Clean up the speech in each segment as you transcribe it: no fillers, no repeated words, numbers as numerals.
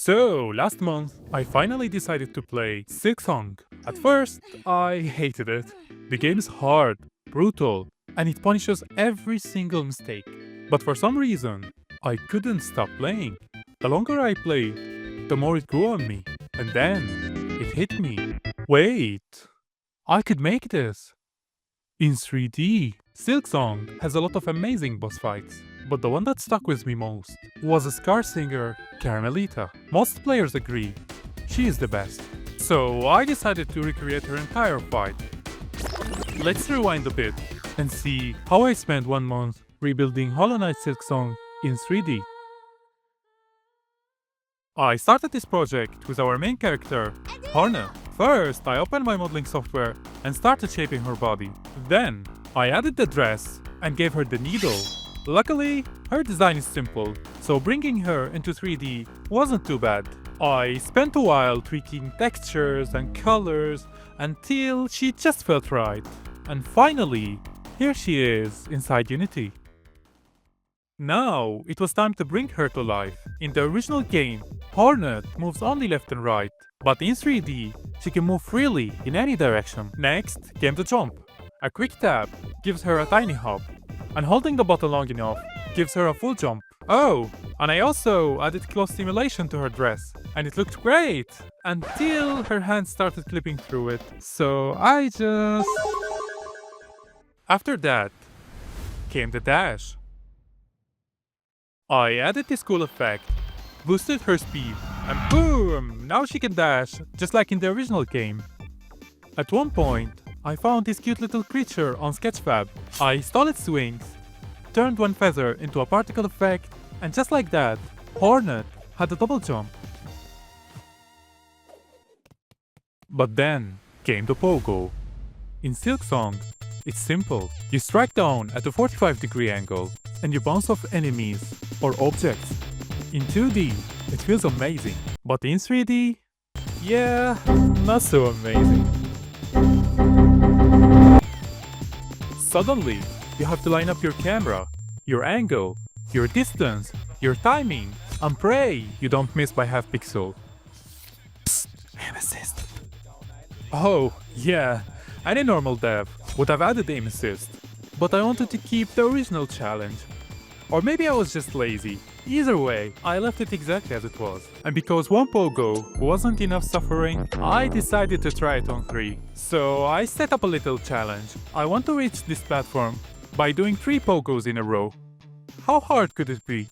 So, last month, I finally decided to play Silksong. At first, I hated it. The game is hard, brutal, and it punishes every single mistake. But for some reason, I couldn't stop playing. The longer I played, the more it grew on me. And then, it hit me. Wait, I could make this. In 3D, Silksong has a lot of amazing boss fights, but the one that stuck with me most was Skaarsinger Karmelita. Most players agree, she is the best. So I decided to recreate her entire fight. Let's rewind a bit and see how I spent 1 month rebuilding Hollow Knight Silksong in 3D. I started this project with our main character, Hornet. First, I opened my modeling software and started shaping her body. Then, I added the dress and gave her the needle. Luckily, her design is simple, so bringing her into 3D wasn't too bad. I spent a while tweaking textures and colors until she just felt right. And finally, here she is inside Unity. Now, it was time to bring her to life. In the original game, Hornet moves only left and right, but in 3D, she can move freely in any direction. Next came the jump. A quick tap gives her a tiny hop, and holding the button long enough gives her a full jump. Oh, and I also added close simulation to her dress, and it looked great until her hands started clipping through it. So I just... After that came the dash. I added this cool effect, boosted her speed, and boom! Now she can dash, just like in the original game. At one point, I found this cute little creature on Sketchfab. I stole its wings, turned one feather into a particle effect, and just like that, Hornet had a double jump. But then came the pogo. In Silksong, it's simple. You strike down at a 45-degree angle, and you bounce off enemies or objects. In 2D, it feels amazing, but in 3D, yeah, not so amazing. Suddenly, you have to line up your camera, your angle, your distance, your timing, and pray you don't miss by half pixel. Psst, aim assist. Oh, yeah, any normal dev would have added aim assist, but I wanted to keep the original challenge. Or maybe I was just lazy. Either way, I left it exactly as it was. And because one pogo wasn't enough suffering, I decided to try it on 3. So I set up a little challenge. I want to reach this platform by doing 3 pogos in a row. How hard could it be?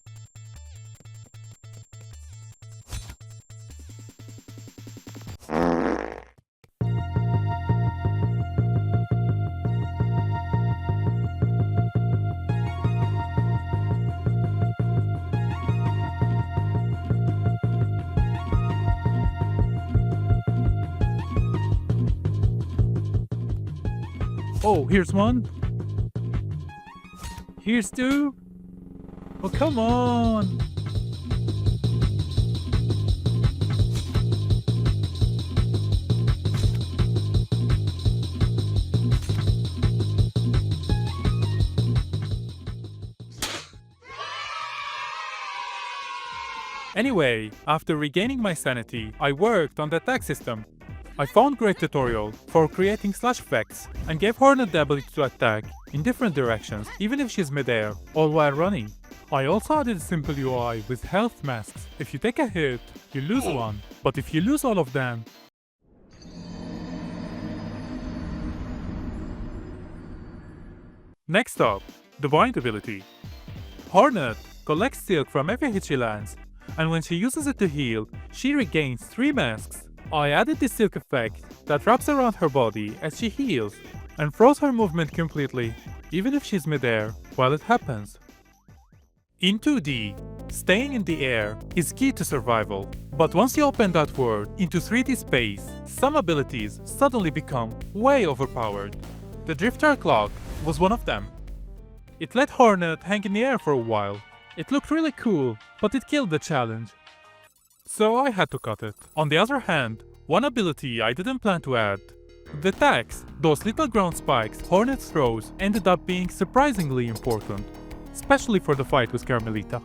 Oh, here's one. Here's 2. Oh, come on. Anyway, after regaining my sanity, I worked on the attack system. I found great tutorial for creating slash effects and gave Hornet the ability to attack in different directions even if she's midair, all while running. I also added a simple UI with health masks. If you take a hit, you lose one, but if you lose all of them... Next up, the bind ability. Hornet collects silk from every hit she lands, and when she uses it to heal, she regains 3 masks. I added this silk effect that wraps around her body as she heals and froze her movement completely, even if she's midair while it happens. In 2D, staying in the air is key to survival, but once you open that world into 3D space, some abilities suddenly become way overpowered. The Drifter Clock was one of them. It let Hornet hang in the air for a while. It looked really cool, but it killed the challenge. So I had to cut it. On the other hand, one ability I didn't plan to add. The tags, those little ground spikes Hornet throws, ended up being surprisingly important, especially for the fight with Karmelita.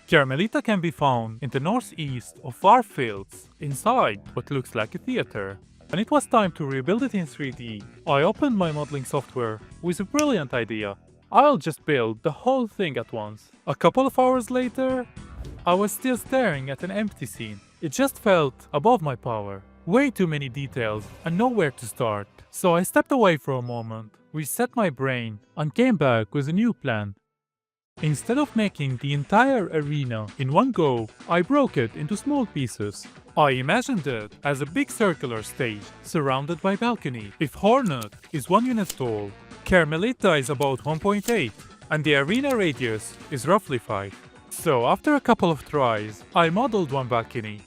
Karmelita can be found in the northeast of far fields, inside what looks like a theater. And it was time to rebuild it in 3D. I opened my modeling software with a brilliant idea. I'll just build the whole thing at once. A couple of hours later, I was still staring at an empty scene. It just felt above my power. Way too many details and nowhere to start. So I stepped away for a moment, reset my brain, and came back with a new plan. Instead of making the entire arena in one go, I broke it into small pieces. I imagined it as a big circular stage, surrounded by balcony. If Hornet is 1 unit tall, Karmelita is about 1.8, and the arena radius is roughly 5. So after a couple of tries, I modeled one balcony,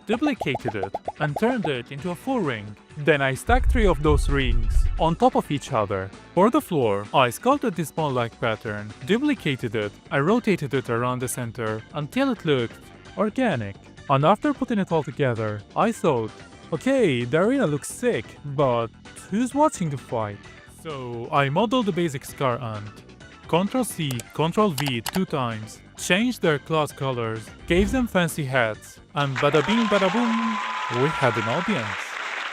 duplicated it, and turned it into a full ring. Then I stacked 3 of those rings on top of each other. For the floor, I sculpted this ball-like pattern, duplicated it, and rotated it around the center until it looked organic. And after putting it all together, I thought, okay, the arena looks sick, but who's watching the fight? So I modeled the basic Scar ant. Ctrl-C, Ctrl-V 2 times, changed their class colors, gave them fancy hats, and bada bing bada boom, we had an audience.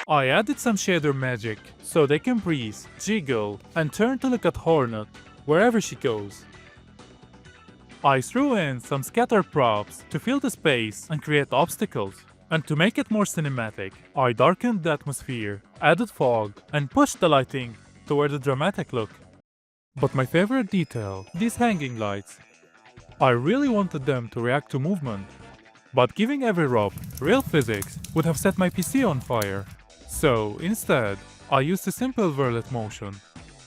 I added some shader magic, so they can breathe, jiggle, and turn to look at Hornet wherever she goes. I threw in some scatter props to fill the space and create obstacles. And to make it more cinematic, I darkened the atmosphere, added fog, and pushed the lighting toward a dramatic look. But my favorite detail, these hanging lights. I really wanted them to react to movement. But giving every rope real physics would have set my PC on fire. So instead, I used a simple whirlet motion.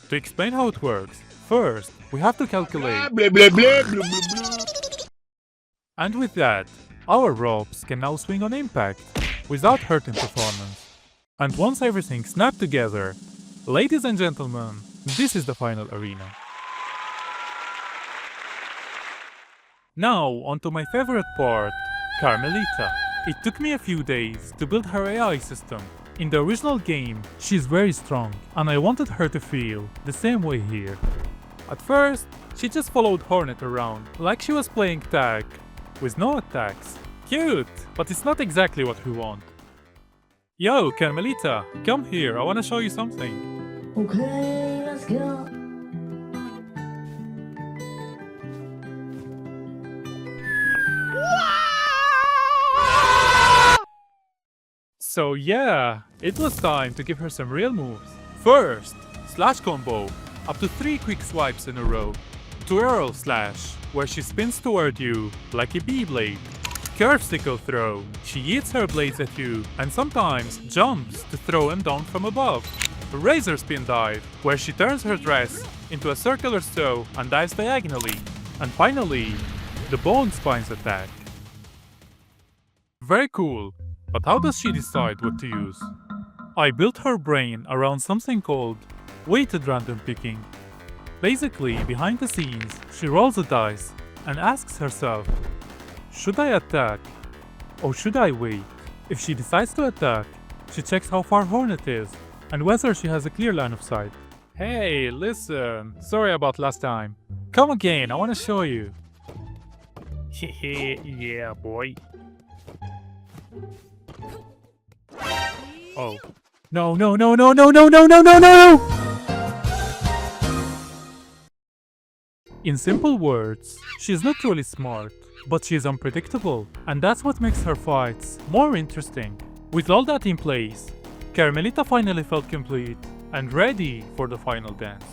To explain how it works, first we have to calculate. And with that, our ropes can now swing on impact without hurting performance. And once everything snapped together, ladies and gentlemen, this is the final arena. Now onto my favorite part, Karmelita. It took me a few days to build her AI system. In the original game, she's very strong, and I wanted her to feel the same way here. At first, she just followed Hornet around, like she was playing tag, with no attacks. Cute, but it's not exactly what we want. Yo, Karmelita, come here, I wanna show you something. Okay, let's go. So yeah, it was time to give her some real moves. First, slash combo, up to 3 quick swipes in a row. Twirl slash, where she spins toward you like a bee-blade. Curve sickle throw, she eats her blades at you and sometimes jumps to throw them down from above. Razor spin dive, where she turns her dress into a circular stow and dives diagonally. And finally, the bone spines attack. Very cool. But how does she decide what to use? I built her brain around something called weighted random picking. Basically, behind the scenes, she rolls a dice and asks herself, should I attack or should I wait? If she decides to attack, she checks how far Hornet is and whether she has a clear line of sight. Hey, listen, sorry about last time. Come again, I wanna show you. Yeah, boy. Oh. No, no, no, no, no, no, no, no, no, no! In simple words, she's not really smart, but she's unpredictable, and that's what makes her fights more interesting. With all that in place, Karmelita finally felt complete and ready for the final dance.